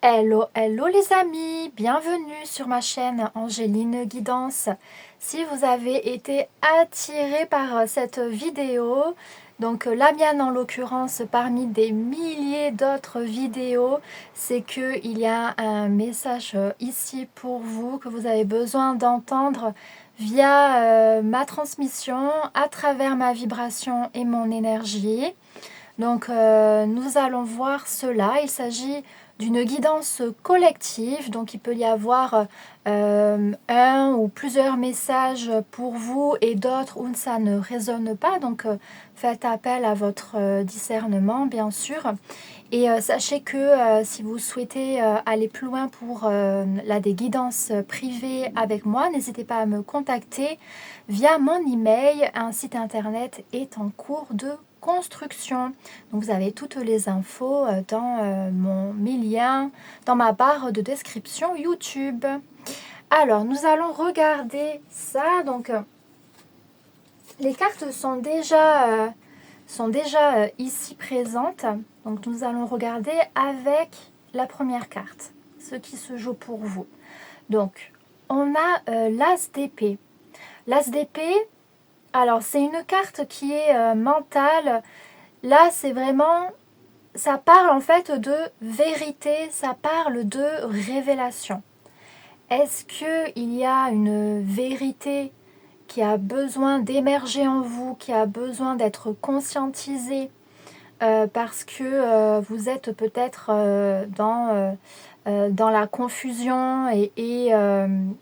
Hello, hello les amis, bienvenue sur ma chaîne Angéline Guidance. Si vous avez été attiré par cette vidéo, donc la mienne en l'occurrence parmi des milliers d'autres vidéos, c'est qu'il y a un message ici pour vous que vous avez besoin d'entendre via ma transmission, à travers ma vibration et mon énergie. Donc nous allons voir cela. Il s'agit d'une guidance collective. Donc il peut y avoir un ou plusieurs messages pour vous et d'autres où ça ne résonne pas. Donc faites appel à votre discernement bien sûr. Et sachez que si vous souhaitez aller plus loin pour des guidances privées avec moi, n'hésitez pas à me contacter via mon email. Un site internet est en cours de construction. Donc vous avez toutes les infos dans mes liens, dans ma barre de description YouTube. Alors nous allons regarder ça. Donc les cartes sont déjà ici présentes. Donc nous allons regarder avec la première carte, ce qui se joue pour vous. Donc on a l'As d'épée. L'As d'épée, alors c'est une carte qui est mentale. Là c'est vraiment, ça parle en fait de vérité, ça parle de révélation. Est-ce qu'il y a une vérité qui a besoin d'émerger en vous, qui a besoin d'être conscientisée parce que vous êtes peut-être dans la confusion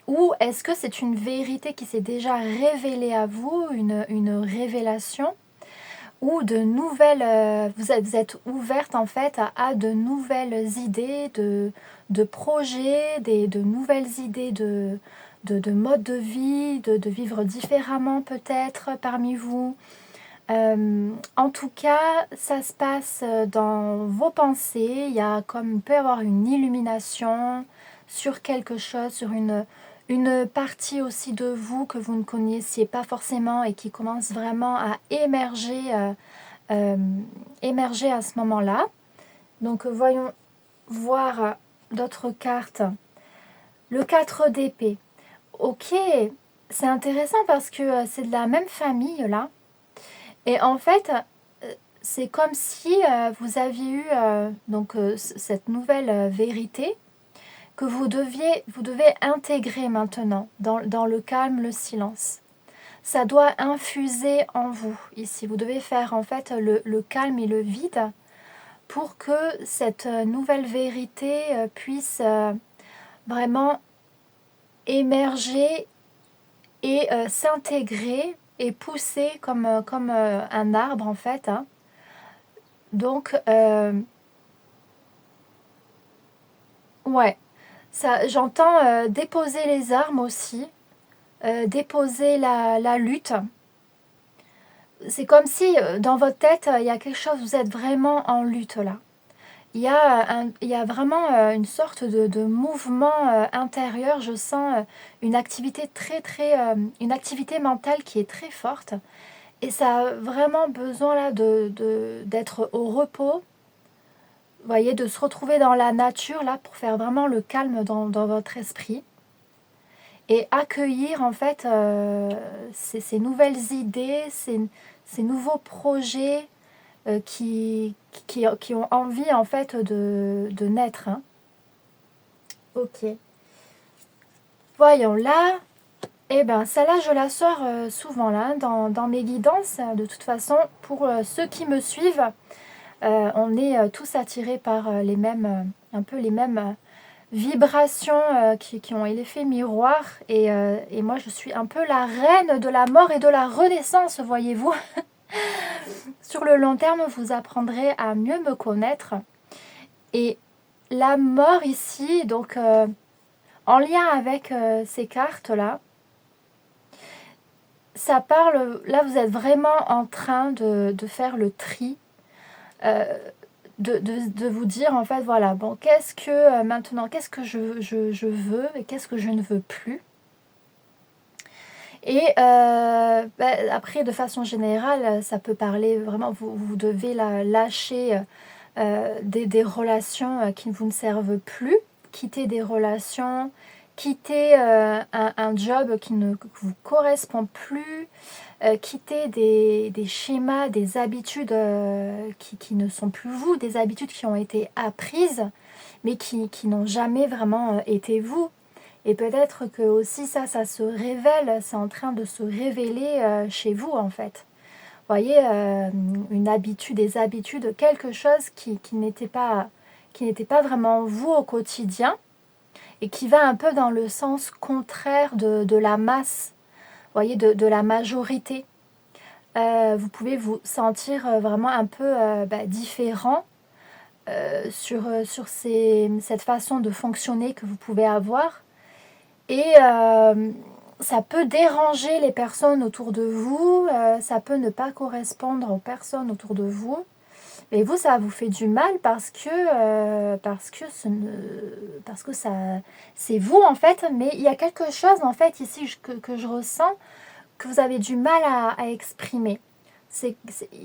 ou est-ce que c'est une vérité qui s'est déjà révélée à vous, une révélation ou de nouvelles, vous êtes ouverte en fait à de nouvelles idées, de projets, de nouvelles idées de mode de vie, de vivre différemment peut-être parmi vous. En tout cas, ça se passe dans vos pensées. Il peut y avoir une illumination sur quelque chose, sur une partie aussi de vous que vous ne connaissiez pas forcément et qui commence vraiment à émerger à ce moment-là. Donc voyons voir d'autres cartes. Le 4 d'épée. Ok, c'est intéressant parce que c'est de la même famille là. Et en fait, c'est comme si vous aviez eu cette nouvelle vérité que vous devez intégrer maintenant dans le calme, le silence. Ça doit infuser en vous ici. Vous devez faire en fait le calme et le vide pour que cette nouvelle vérité puisse vraiment émerger et s'intégrer et pousser comme un arbre en fait. Hein. Donc, ouais, ça, j'entends déposer les armes aussi, déposer la lutte. C'est comme si dans votre tête, il y a quelque chose, vous êtes vraiment en lutte là. Il y a vraiment une sorte de mouvement intérieur. Je sens une activité une activité mentale qui est très forte. Et ça a vraiment besoin là d'être au repos. Vous voyez, de se retrouver dans la nature là pour faire vraiment le calme dans votre esprit. Et accueillir en fait ces nouvelles idées, ces nouveaux projets qui ont envie en fait de naître. Hein. Ok. Voyons là. Eh bien, celle-là, je la sors souvent là, dans mes guidances. De toute façon, pour ceux qui me suivent, on est tous attirés par un peu les mêmes vibrations qui ont l'effet miroir. Et moi, je suis un peu la reine de la mort et de la renaissance, voyez-vous. Sur le long terme, vous apprendrez à mieux me connaître. Et la mort ici, donc en lien avec ces cartes-là, ça parle, là vous êtes vraiment en train de faire le tri, de vous dire en fait, voilà, bon, qu'est-ce que maintenant, qu'est-ce que je veux et qu'est-ce que je ne veux plus. Et après, de façon générale, ça peut parler vraiment, vous devez lâcher des relations qui vous ne servent plus, quitter des relations, quitter un job qui ne vous correspond plus, quitter des schémas, des habitudes qui ne sont plus vous, des habitudes qui ont été apprises, mais qui n'ont jamais vraiment été vous. Et peut-être que aussi ça se révèle, c'est en train de se révéler chez vous en fait. Vous voyez, une habitude, des habitudes, quelque chose qui n'était pas vraiment vous au quotidien et qui va un peu dans le sens contraire de la masse, vous voyez, de la majorité. Vous pouvez vous sentir vraiment un peu différent sur cette façon de fonctionner que vous pouvez avoir. Et ça peut déranger les personnes autour de vous, ça peut ne pas correspondre aux personnes autour de vous. Mais vous, ça vous fait du mal parce que ça, c'est vous en fait. Mais il y a quelque chose en fait ici que je ressens que vous avez du mal à exprimer. Il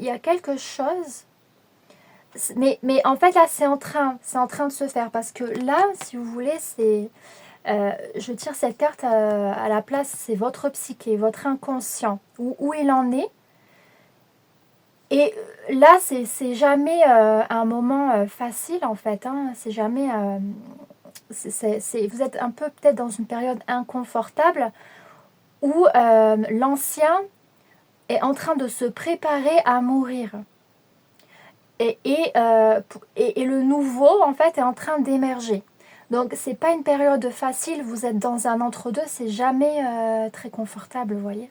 y a quelque chose. Mais en fait là, c'est en train de se faire parce que là, si vous voulez, c'est je tire cette carte à la place, c'est votre psyché, votre inconscient, où il en est. Et là, c'est jamais un moment facile en fait. Hein. C'est jamais. Vous êtes un peu peut-être dans une période inconfortable où l'ancien est en train de se préparer à mourir. Et le nouveau en fait est en train d'émerger. Donc c'est pas une période facile, vous êtes dans un entre-deux, c'est jamais très confortable, vous voyez.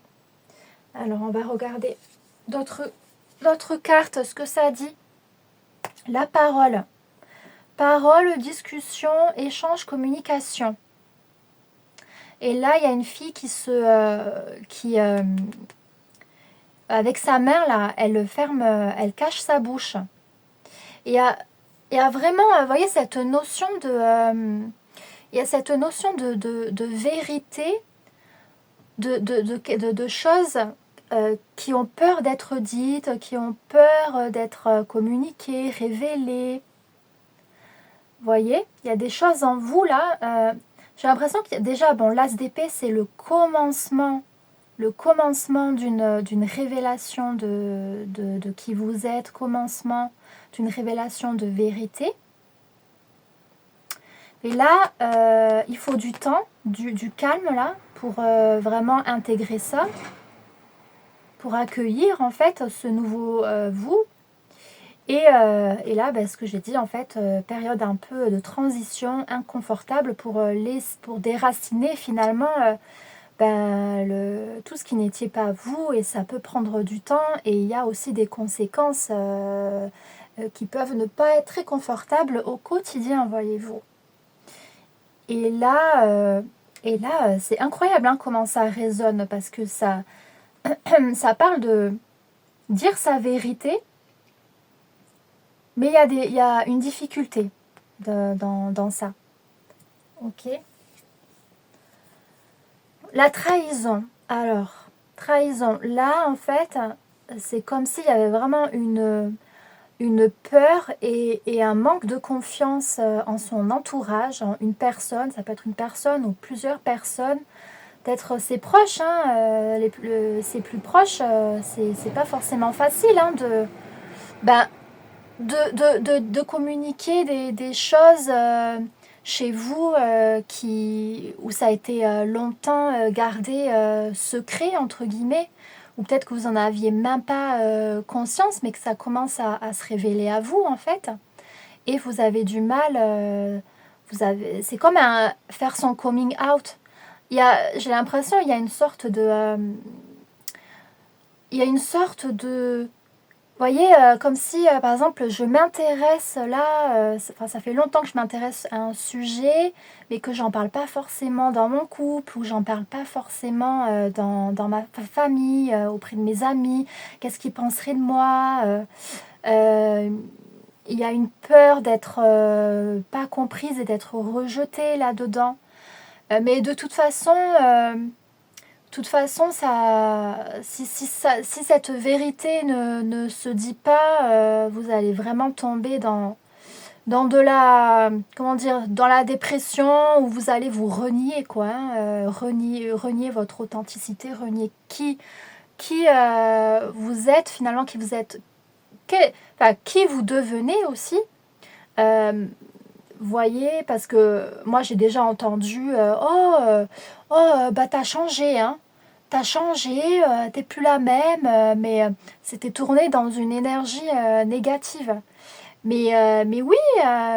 Alors on va regarder d'autres cartes, ce que ça dit. La parole. Parole, discussion, échange, communication. Et là, il y a une fille qui avec sa main, là, elle cache sa bouche. Et il y a vraiment, vous voyez, cette notion il y a cette notion de vérité, de choses qui ont peur d'être dites, qui ont peur d'être communiquées, révélées. Vous voyez, il y a des choses en vous là. J'ai l'impression qu'il y a déjà, bon, l'as d'épée, c'est le commencement d'une révélation de qui vous êtes, commencement d'une révélation de vérité. Et là, il faut du temps, du calme là, pour vraiment intégrer ça, pour accueillir en fait ce nouveau vous. Et là, ce que j'ai dit en fait, période un peu de transition inconfortable pour déraciner finalement tout ce qui n'était pas vous, et ça peut prendre du temps, et il y a aussi des conséquences qui peuvent ne pas être très confortables au quotidien, voyez-vous. Et là, c'est incroyable hein, comment ça résonne, parce que ça parle de dire sa vérité, mais il y a une difficulté dans ça. Ok. La trahison. Alors, trahison. Là, en fait, c'est comme s'il y avait vraiment une peur et un manque de confiance en son entourage, en une personne. Ça peut être une personne ou plusieurs personnes. Peut-être ses proches, hein, ses plus proches, c'est pas forcément facile hein, de communiquer des choses chez vous où ça a été longtemps gardé secret, entre guillemets, ou peut-être que vous n'en aviez même pas conscience, mais que ça commence à se révéler à vous, en fait. Et vous avez du mal, c'est comme faire son coming out. J'ai l'impression il y a une sorte de vous voyez, comme si, par exemple, je m'intéresse là, ça fait longtemps que je m'intéresse à un sujet, mais que j'en parle pas forcément dans mon couple, ou j'en parle pas forcément dans ma famille, auprès de mes amis. Qu'est-ce qu'ils penseraient de moi il y a une peur d'être pas comprise et d'être rejetée là-dedans. Mais de toute façon, toute façon, si cette vérité ne se dit pas, vous allez vraiment tomber dans de la, comment dire, dans la dépression où vous allez vous renier, quoi, hein, renier votre authenticité, renier qui vous êtes finalement, qui vous devenez aussi. Voyez, parce que moi j'ai déjà entendu bah t'as changé, hein, t'as changé, t'es plus la même, mais c'était tourné dans une énergie négative. Mais oui,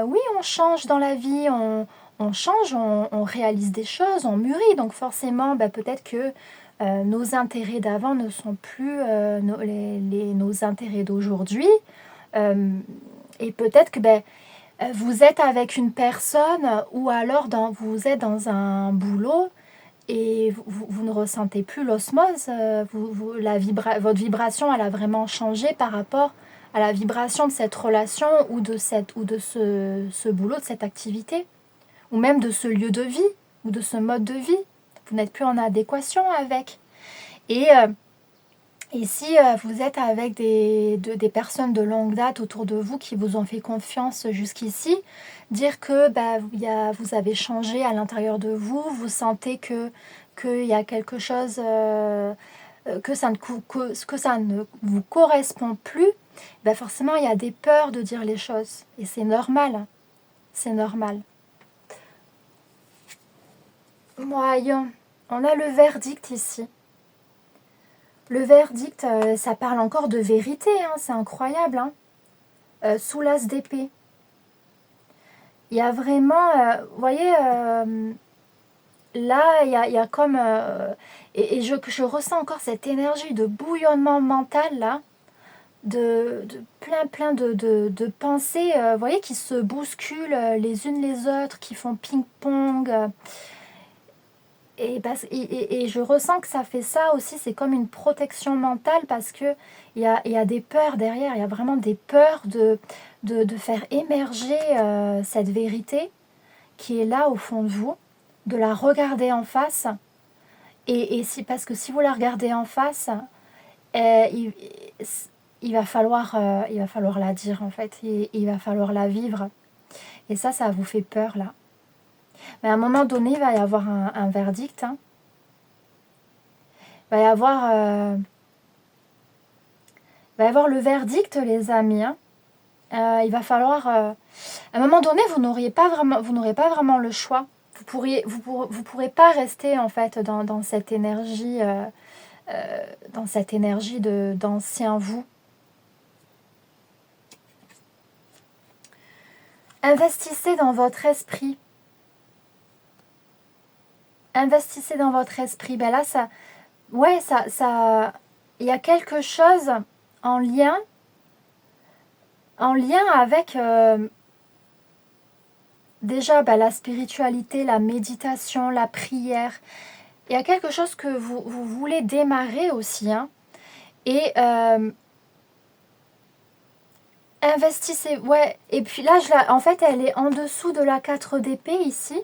oui, on change dans la vie, on change, on réalise des choses, on mûrit. Donc forcément, bah, peut-être que nos intérêts d'avant ne sont plus nos intérêts d'aujourd'hui. Euh, et peut-être que vous êtes avec une personne ou alors vous êtes dans un boulot et vous ne ressentez plus l'osmose. Votre vibration, elle a vraiment changé par rapport à la vibration de cette relation ou de ce boulot, de cette activité, ou même de ce lieu de vie ou de ce mode de vie. Vous n'êtes plus en adéquation avec. Et si vous êtes avec des personnes de longue date autour de vous qui vous ont fait confiance jusqu'ici, dire que vous avez changé à l'intérieur de vous, vous sentez qu'il y a quelque chose, que ça ne vous correspond plus, forcément il y a des peurs de dire les choses. Et c'est normal. C'est normal. Voyons, on a le verdict ici. Le verdict, ça parle encore de vérité, hein, c'est incroyable. Hein. Sous l'as d'épée. Il y a vraiment, vous voyez, là, il y a comme... et je ressens encore cette énergie de bouillonnement mental, là, de plein de pensées, vous voyez, qui se bousculent les unes les autres, qui font ping-pong. Et je ressens que ça fait ça aussi, c'est comme une protection mentale parce que il y a des peurs derrière, il y a vraiment des peurs de faire émerger cette vérité qui est là au fond de vous, de la regarder en face. Parce que si vous la regardez en face, il va falloir la dire en fait, il va falloir la vivre. Et ça vous fait peur là. Mais à un moment donné, il va y avoir un verdict. Hein. Il va y avoir le verdict, les amis. Hein. Il va falloir... à un moment donné, vous n'aurez pas vraiment le choix. Vous pourrez pas rester en fait dans cette énergie, d'ancien vous. Investissez dans votre esprit. Investissez dans votre esprit. Ben là, il y a quelque chose en lien avec déjà la spiritualité, la méditation, la prière. Il y a quelque chose que vous voulez démarrer aussi. Hein. Et investissez. Ouais. Et puis là, en fait, elle est en dessous de la 4 d'épée ici.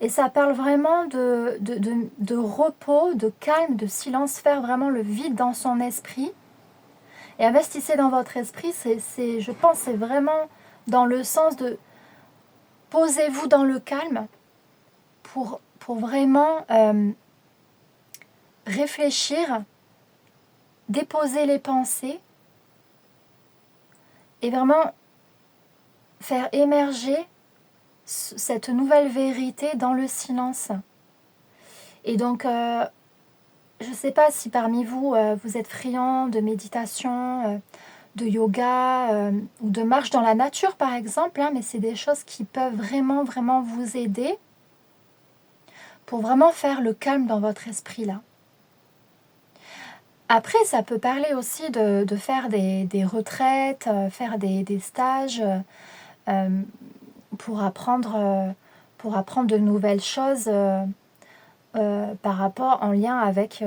Et ça parle vraiment de repos, de calme, de silence, faire vraiment le vide dans son esprit. Et investissez dans votre esprit, je pense, c'est vraiment dans le sens de posez-vous dans le calme pour vraiment réfléchir, déposer les pensées et vraiment faire émerger cette nouvelle vérité dans le silence. Et donc, je ne sais pas si parmi vous, vous êtes friands de méditation, de yoga ou de marche dans la nature, par exemple, hein, mais c'est des choses qui peuvent vraiment, vraiment vous aider pour vraiment faire le calme dans votre esprit, là. Après, ça peut parler aussi de faire des retraites, faire des stages pour apprendre de nouvelles choses par rapport en lien avec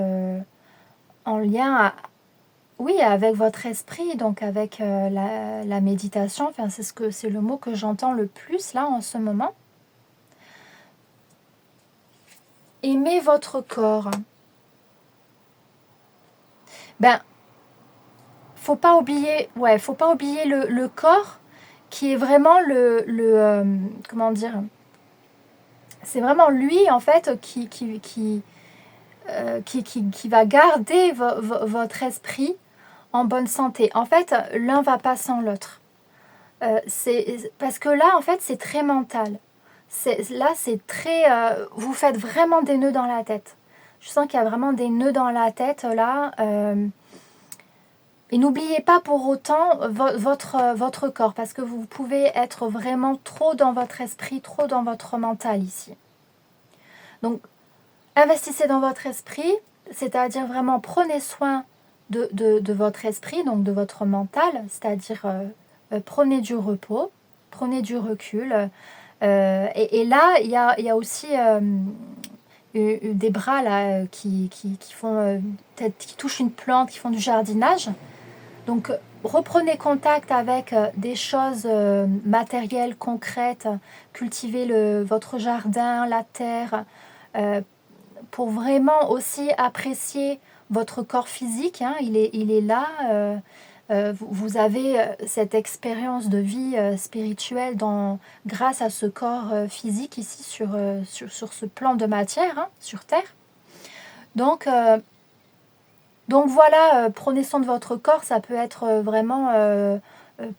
oui, avec votre esprit, donc avec la méditation. Enfin, c'est le mot que j'entends le plus là en ce moment. Aimez votre corps. ben, faut pas oublier, ouais, faut pas oublier le corps qui est vraiment comment dire, c'est vraiment lui en fait qui va garder votre esprit en bonne santé. En fait, l'un va pas sans l'autre. Parce que là, en fait, c'est très mental. Là, c'est très... vous faites vraiment des nœuds dans la tête. Je sens qu'il y a vraiment des nœuds dans la tête, là. Et n'oubliez pas pour autant votre corps, parce que vous pouvez être vraiment trop dans votre esprit, trop dans votre mental ici. Donc, investissez dans votre esprit, c'est-à-dire vraiment prenez soin de votre esprit, donc de votre mental, c'est-à-dire prenez du repos, prenez du recul. Et là, il y a aussi des bras là, qui font peut-être qui touchent une plante, qui font du jardinage. Donc, reprenez contact avec des choses matérielles, concrètes. Cultivez votre jardin, la terre, pour vraiment aussi apprécier votre corps physique. Hein. Il est là. Vous avez cette expérience de vie spirituelle grâce à ce corps physique ici sur ce plan de matière, hein, sur Terre. Donc voilà, prenez soin de votre corps, ça peut être vraiment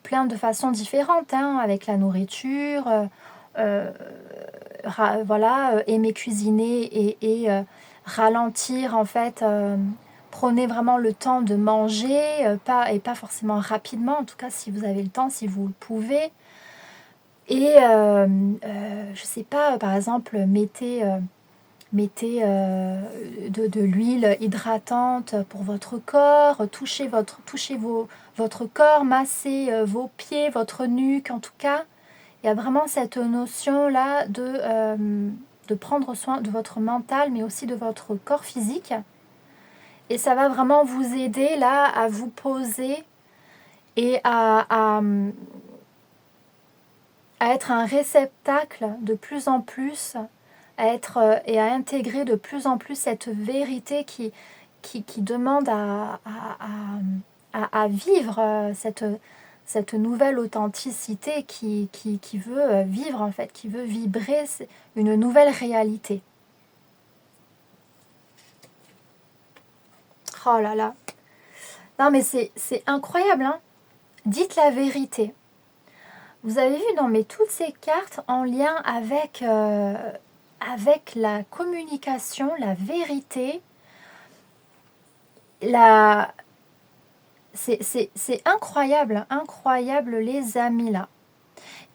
plein de façons différentes, hein, avec la nourriture, voilà, aimer cuisiner et ralentir en fait. Prenez vraiment le temps de manger, pas forcément rapidement, en tout cas si vous avez le temps, si vous le pouvez. Et je sais pas, par exemple, mettez de l'huile hydratante pour votre corps, touchez votre corps, massez vos pieds, votre nuque en tout cas. Il y a vraiment cette notion-là de prendre soin de votre mental, mais aussi de votre corps physique. Et ça va vraiment vous aider là à vous poser et à être un réceptacle de plus en plus, et à intégrer de plus en plus cette vérité qui demande à vivre cette nouvelle authenticité qui veut vivre en fait, qui veut vibrer une nouvelle réalité. Oh là là. Non mais c'est incroyable, hein. Dites la vérité. Vous avez vu, non mais toutes ces cartes en lien avec la communication, la vérité, c'est incroyable, incroyable les amis là.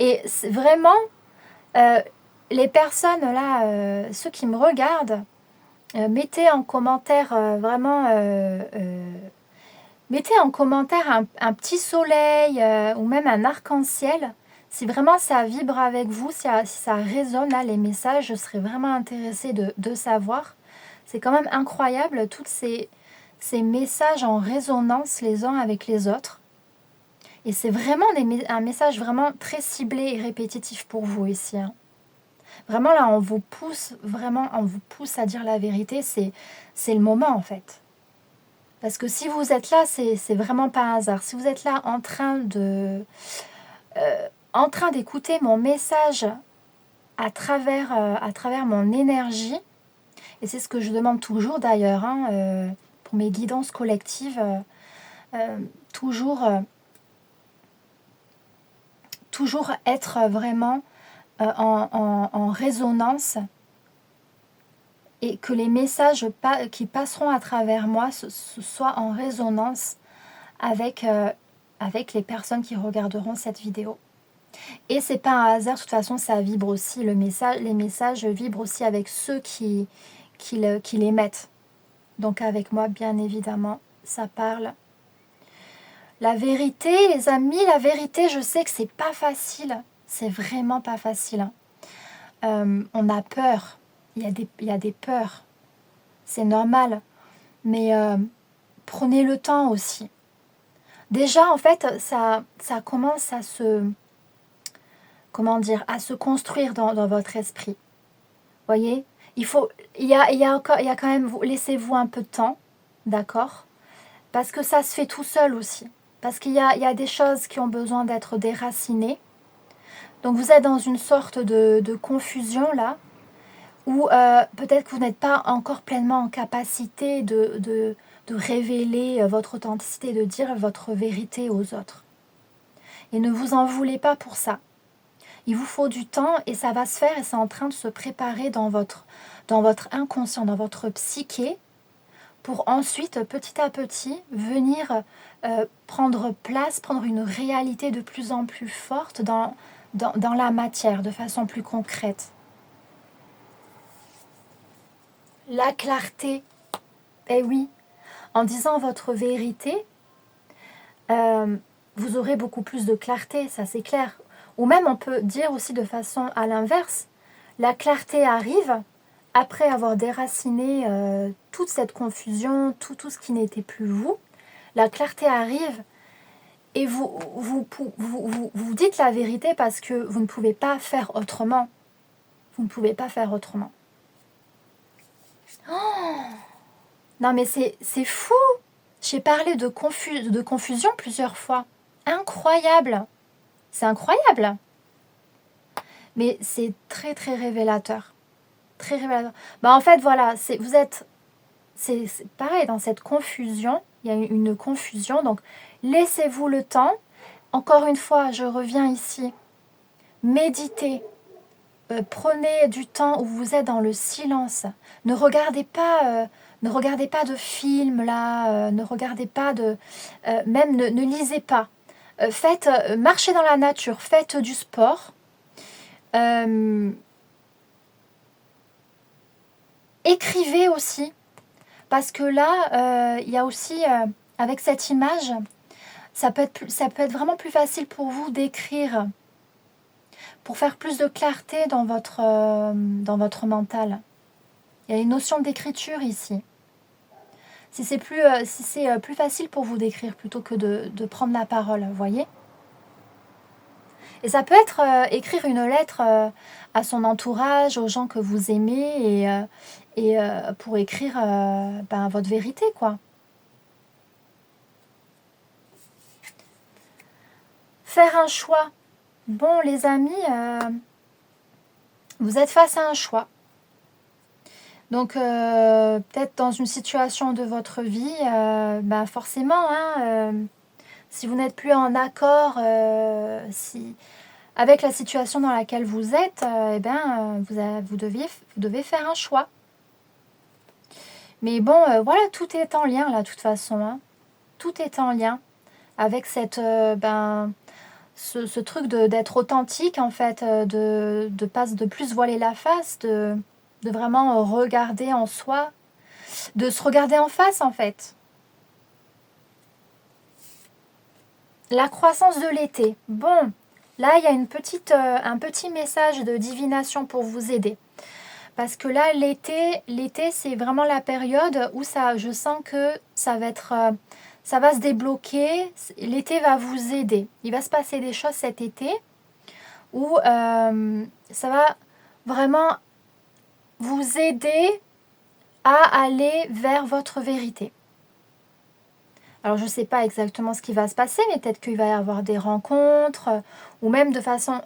Et vraiment, les personnes là, ceux qui me regardent, mettez en commentaire mettez en commentaire un petit soleil ou même un arc-en-ciel. Si vraiment ça vibre avec vous, si ça résonne là, les messages, je serais vraiment intéressée de savoir. C'est quand même incroyable, tous ces messages en résonance les uns avec les autres. Et c'est vraiment un message vraiment très ciblé et répétitif pour vous ici. Hein. Vraiment là, on vous pousse à dire la vérité, c'est le moment en fait. Parce que si vous êtes là, c'est vraiment pas un hasard. Si vous êtes là en train d'écouter mon message à travers mon énergie, et c'est ce que je demande toujours d'ailleurs, hein, pour mes guidances collectives, toujours être vraiment en résonance, et que les messages qui passeront à travers moi soient en résonance avec les personnes qui regarderont cette vidéo. Et c'est pas un hasard, de toute façon ça vibre aussi, les messages vibrent aussi avec ceux qui l'émettent. Donc avec moi, bien évidemment, ça parle. La vérité, les amis, la vérité, je sais que c'est pas facile. C'est vraiment pas facile. Hein. On a peur. Il y a des peurs. C'est normal. Mais prenez le temps aussi. Déjà, en fait, ça commence à se construire dans votre esprit. Voyez, il y a quand même, laissez-vous un peu de temps, d'accord ? Parce que ça se fait tout seul aussi. Parce qu'il y a des choses qui ont besoin d'être déracinées. Donc vous êtes dans une sorte de confusion là, où peut-être que vous n'êtes pas encore pleinement en capacité de révéler votre authenticité, de dire votre vérité aux autres. Et ne vous en voulez pas pour ça. Il vous faut du temps et ça va se faire et c'est en train de se préparer dans votre inconscient, dans votre psyché, pour ensuite, petit à petit, venir prendre place, prendre une réalité de plus en plus forte dans la matière, de façon plus concrète. La clarté, eh oui, en disant votre vérité, vous aurez beaucoup plus de clarté, ça c'est clair. Ou même on peut dire aussi de façon à l'inverse, la clarté arrive après avoir déraciné toute cette confusion, tout ce qui n'était plus vous. La clarté arrive et vous dites la vérité parce que vous ne pouvez pas faire autrement. Vous ne pouvez pas faire autrement. Oh, non mais c'est fou. J'ai parlé de confusion plusieurs fois. Incroyable. C'est incroyable. Mais c'est très très révélateur. Très révélateur. Bah en fait voilà, vous êtes... C'est pareil, dans cette confusion, il y a une confusion. Donc laissez-vous le temps. Encore une fois, je reviens ici. Méditez. Prenez du temps où vous êtes dans le silence. Ne regardez pas de films là. Ne regardez pas de... même ne lisez pas. Marchez dans la nature. Faites du sport. Écrivez aussi. Parce que là, il y a aussi, avec cette image, ça peut être vraiment plus facile pour vous d'écrire, pour faire plus de clarté dans votre mental. Il y a une notion d'écriture ici. Si c'est plus facile pour vous d'écrire plutôt que de prendre la parole, vous voyez ? Et ça peut être écrire une lettre à son entourage, aux gens que vous aimez, et pour écrire votre vérité, quoi. Faire un choix. Bon, les amis, vous êtes face à un choix. Donc, peut-être dans une situation de votre vie, forcément, si vous n'êtes plus en accord avec la situation dans laquelle vous êtes, vous devez faire un choix. Mais bon, voilà, tout est en lien là, de toute façon. Hein. Tout est en lien avec ce truc d'être authentique, en fait, de plus voiler la face, de vraiment regarder en soi, de se regarder en face, en fait. La croissance de l'été. Bon, là, il y a un petit message de divination pour vous aider. Parce que là, l'été, c'est vraiment la période où je sens que ça va se débloquer. L'été va vous aider. Il va se passer des choses cet été où ça va vraiment vous aider à aller vers votre vérité. Alors, je ne sais pas exactement ce qui va se passer, mais peut-être qu'il va y avoir des rencontres, ou même de façon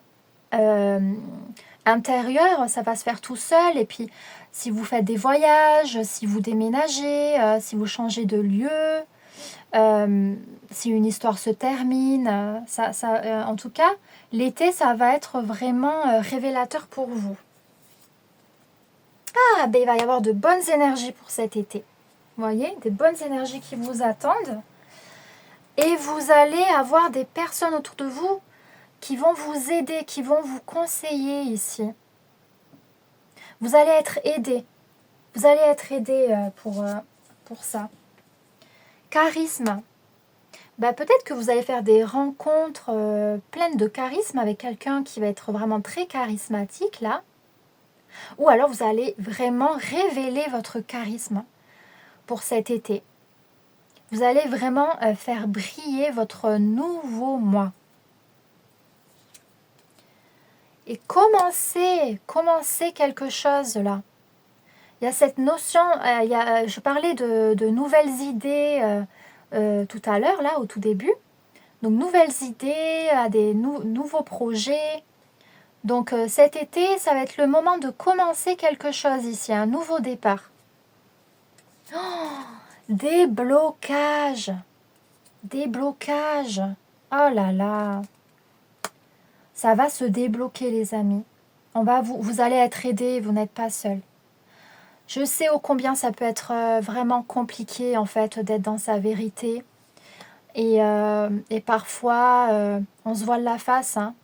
intérieure, ça va se faire tout seul. Et puis, si vous faites des voyages, si vous déménagez, si vous changez de lieu, si une histoire se termine, en tout cas, l'été, ça va être vraiment révélateur pour vous. Ah, il va y avoir de bonnes énergies pour cet été. Vous voyez, des bonnes énergies qui vous attendent. Et vous allez avoir des personnes autour de vous qui vont vous aider, qui vont vous conseiller ici. Vous allez être aidé. Vous allez être aidé pour ça. Charisme. Peut-être que vous allez faire des rencontres pleines de charisme avec quelqu'un qui va être vraiment très charismatique là. Ou alors vous allez vraiment révéler votre charisme pour cet été. Vous allez vraiment faire briller votre nouveau moi. Et commencer quelque chose là. Il y a cette notion, je parlais de nouvelles idées, tout à l'heure, là, au tout début. Donc, nouvelles idées, des nouveaux projets. Donc, cet été, ça va être le moment de commencer quelque chose ici, un nouveau départ. Des blocages. Des blocages. Oh là là. Ça va se débloquer, les amis. Vous allez être aidés, vous n'êtes pas seuls. Je sais ô combien ça peut être vraiment compliqué, en fait, d'être dans sa vérité. Et parfois, on se voile la face. Hein.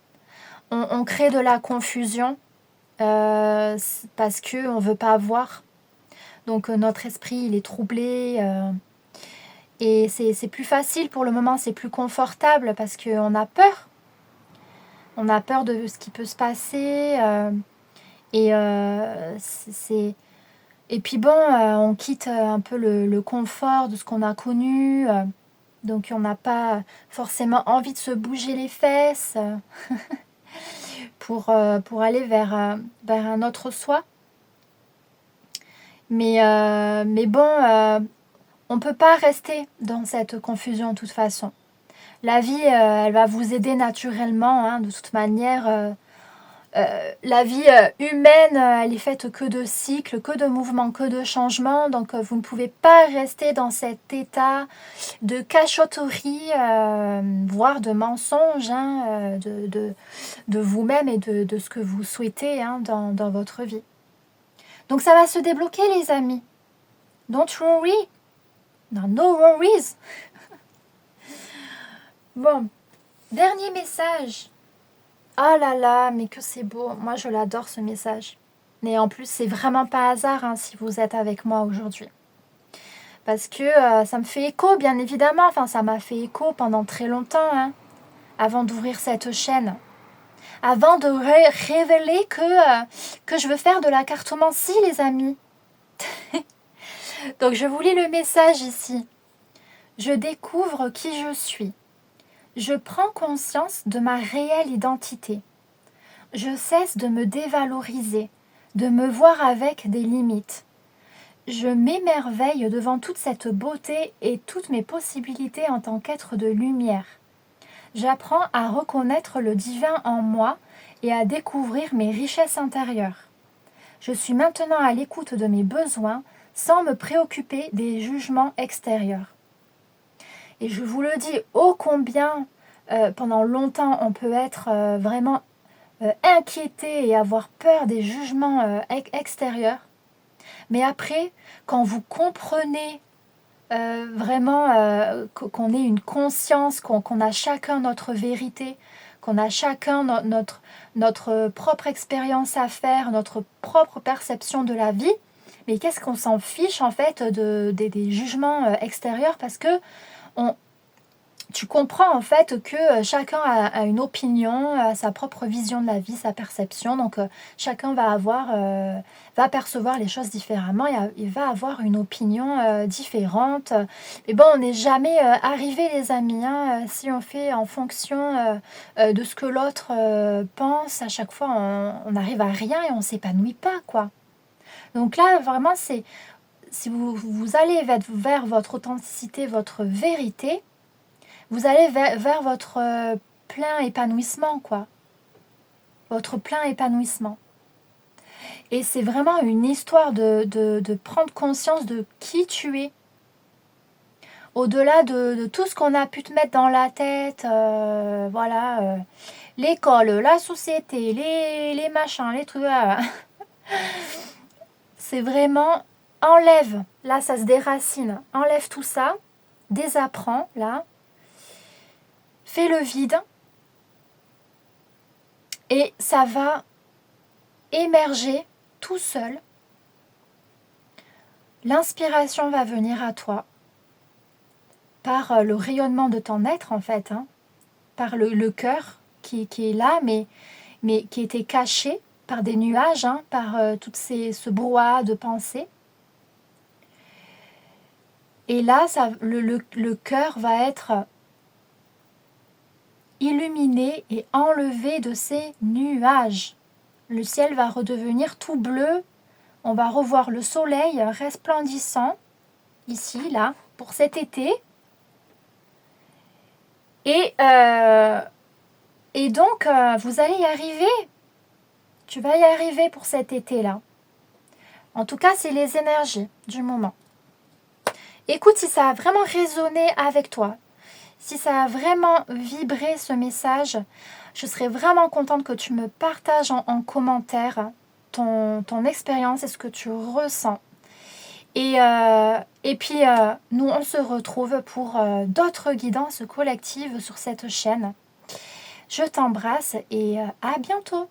On crée de la confusion parce qu'on ne veut pas voir. Donc, notre esprit, il est troublé. Et c'est plus facile pour le moment, c'est plus confortable parce qu'on a peur. On a peur de ce qui peut se passer. Et puis bon, on quitte un peu le confort de ce qu'on a connu. Donc on n'a pas forcément envie de se bouger les fesses pour aller vers un autre soi. Mais bon, on ne peut pas rester dans cette confusion de toute façon. La vie, elle va vous aider naturellement, hein, de toute manière. La vie humaine, elle est faite que de cycles, que de mouvements, que de changements. Donc, vous ne pouvez pas rester dans cet état de cachotterie, voire de mensonge, hein, de vous-même et de ce que vous souhaitez, hein, dans votre vie. Donc, ça va se débloquer, les amis. Don't worry. No worries. Bon, dernier message. Oh là là, mais que c'est beau. Moi, je l'adore, ce message. Mais en plus, c'est vraiment pas hasard, hein, si vous êtes avec moi aujourd'hui. Parce que ça me fait écho, bien évidemment. Enfin, ça m'a fait écho pendant très longtemps, hein, avant d'ouvrir cette chaîne. Avant de révéler que je veux faire de la cartomancie, les amis. Donc, je vous lis le message ici. Je découvre qui je suis. Je prends conscience de ma réelle identité. Je cesse de me dévaloriser, de me voir avec des limites. Je m'émerveille devant toute cette beauté et toutes mes possibilités en tant qu'être de lumière. J'apprends à reconnaître le divin en moi et à découvrir mes richesses intérieures. Je suis maintenant à l'écoute de mes besoins sans me préoccuper des jugements extérieurs. Et je vous le dis, ô combien pendant longtemps on peut être vraiment inquiété et avoir peur des jugements extérieurs. Mais après, quand vous comprenez vraiment qu'on ait une conscience, qu'on a chacun notre vérité, qu'on a chacun notre propre expérience à faire, notre propre perception de la vie, mais qu'est-ce qu'on s'en fiche en fait des jugements extérieurs parce que tu comprends en fait que chacun a une opinion, a sa propre vision de la vie, sa perception. Donc chacun va percevoir les choses différemment. Il va avoir une opinion différente. Mais bon, on n'est jamais arrivé, les amis. Hein, si on fait en fonction de ce que l'autre pense, à chaque fois, on n'arrive à rien et on ne s'épanouit pas, quoi. Donc là, vraiment, si vous allez vers votre authenticité, votre vérité, vous allez vers votre plein épanouissement, quoi. Votre plein épanouissement. Et c'est vraiment une histoire de prendre conscience de qui tu es. Au-delà de tout ce qu'on a pu te mettre dans la tête, voilà, l'école, la société, les machins, les trucs. C'est vraiment, enlève, là ça se déracine, enlève tout ça, désapprends, là. Fais le vide et ça va émerger tout seul. L'inspiration va venir à toi par le rayonnement de ton être en fait, hein, par le cœur qui est là mais qui était caché par des nuages, hein, par ce brouhaha de pensée. Et là, le cœur va être illuminé et enlevé de ces nuages. Le ciel va redevenir tout bleu. On va revoir le soleil resplendissant, ici, là, pour cet été. Et, donc, vous allez y arriver. Tu vas y arriver pour cet été-là. En tout cas, c'est les énergies du moment. Écoute, si ça a vraiment résonné avec toi, si ça a vraiment vibré ce message, je serais vraiment contente que tu me partages en commentaire ton expérience et ce que tu ressens. Et puis, nous, on se retrouve pour d'autres guidances collectives sur cette chaîne. Je t'embrasse et à bientôt.